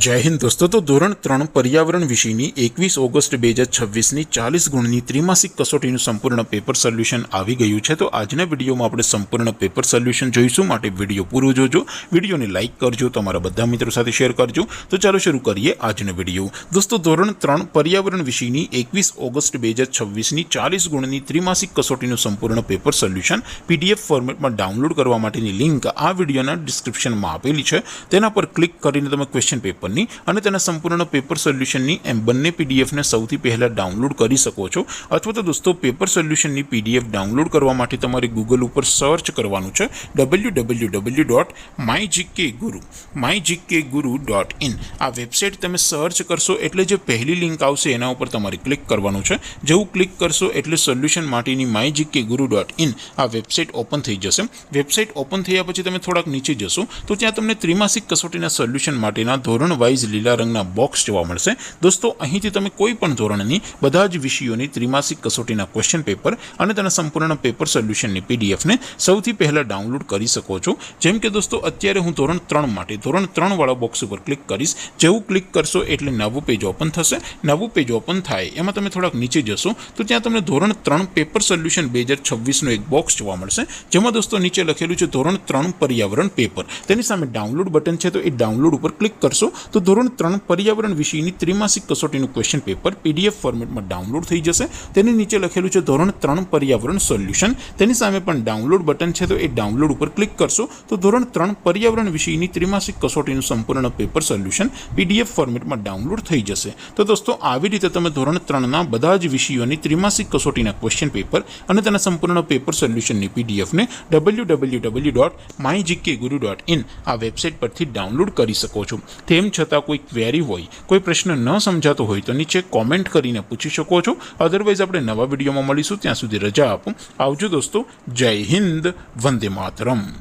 जय हिंद दोस्तों। तो धोरण 3 पर्यावरण विषयनी 21 ऑगस्ट 2026 40 गुणनी त्रिमासिक कसोटीનું સંપૂર્ણ પેપર સોલ્યુશન આવી ગયું છે। તો આજના વિડીયોમાં આપણે સંપૂર્ણ પેપર સોલ્યુશન જોઈશું, માટે વિડીયો પૂરો જોજો, વિડીયોને લાઇક કરજો, તમારા બધા મિત્રો સાથે શેર કરજો। તો ચાલો શરૂ કરીએ આજનો વિડીયો। દોસ્તો ધોરણ 3 पर्यावरण વિષયની 21 ઓગસ્ટ 2026 40 ગુણની ત્રિમાસિક કસોટીનું સંપૂર્ણ પેપર સોલ્યુશન પીડીએફ ફોર્મેટમાં ડાઉનલોડ કરવા માટેની લિંક આ વિડીયોના ડિસ્ક્રિપ્શનમાં આપેલી છે। તેના પર ક્લિક કરીને તમે ક્વેશ્ચન પેપરની અને તેના સંપૂર્ણ પેપર સોલ્યુશનની એમ બંને પીડીએફને સૌથી પહેલા ડાઉનલોડ કરી શકો છો। અથવા તો દોસ્તો પેપર સોલ્યુશનની પીડીએફ ડાઉનલોડ કરવા માટે તમારે ગૂગલ ઉપર સર્ચ કરવાનું છે www.mygkguru.in। આ વેબસાઇટ તમે સર્ચ કરશો એટલે જે પહેલી લિંક આવશે એના ઉપર તમારે ક્લિક કરવાનું છે। જેવું ક્લિક કરશો એટલે સોલ્યુશન માટેની mygkguru.in આ વેબસાઇટ ઓપન થઈ જશે। વેબસાઇટ ઓપન થયા પછી તમે થોડાક નીચે જશો તો ત્યાં તમને ત્રિમાસિક કસોટીના સોલ્યુશન માટેના ધોરણ વાઇઝ લીલા રંગના બોક્સ જોવા મળશે। દોસ્તો અહીંથી તમે કોઈ પણ ધોરણની બધા જ વિષયોની ત્રિમાસિક કસોટીના ક્વેશ્ચન પેપર અને તેના સંપૂર્ણ પેપર સોલ્યુશનની પીડીએફને સૌથી પહેલા ડાઉનલોડ કરી શકો છો। જેમ કે દોસ્તો અત્યારે હું ધોરણ 3 માટે ધોરણ 3 વાળા બોક્સ ઉપર ક્લિક કરીશ। જેવું ક્લિક કરશો એટલે નવું પેજ ઓપન થશે। નવું પેજ ઓપન થાય એમાં તમે થોડાક નીચે જશો તો ત્યાં તમને ધોરણ 3 પેપર સોલ્યુશન 2026 નું એક બોક્સ જોવા મળશે, જેમાં દોસ્તો નીચે લખેલું છે ધોરણ 3 पर्यावरण पेपर। તેની સામે ડાઉનલોડ બટન છે, તો એ ડાઉનલોડ ઉપર ક્લિક કરશો તો ધોરણ 3 पर्यावरण વિષયની ત્રિમાસિક કસોટીનું ક્વેશ્ચન પેપર પીડીએફ ફોર્મેટમાં ડાઉનલોડ થઈ જશે। તેની નીચે લખેલું છે ધોરણ 3 पर्यावरण સોલ્યુશન। તેની સામે પણ ડાઉનલોડ બટન છે, તો એ ડાઉનલોડ ઉપર ક્લિક કરશો તો ધોરણ 3 पर्यावरण વિષયની ત્રિમાસિક કસોટીનું સંપૂર્ણ પેપર સોલ્યુશન પીડીએફ ફોર્મેટમાં ડાઉનલોડ થઈ જશે। તો દોસ્તો આવી રીતે તમે ધોરણ 3ના બધા જ વિષયોની ત્રિમાસિક કસોટીના ક્વેશ્ચન પેપર અને તેના સંપૂર્ણ પેપર સોલ્યુશનની પીડીએફને www.mygkguru.in આ વેબસાઇટ પરથી ડાઉનલોડ કરી શકો છો। તેમ છતાં કોઈ ક્વેરી હોય, કોઈ પ્રશ્ન ન સમજાતો હોય તો નીચે કોમેન્ટ કરીને પૂછી શકો છો। અધરવાઇઝ આપણે નવા વિડીયોમાં મળીશું, ત્યાં સુધી રજા આપો। આવજો દોસ્તો, જય હિન્દ, વંદે માતરમ।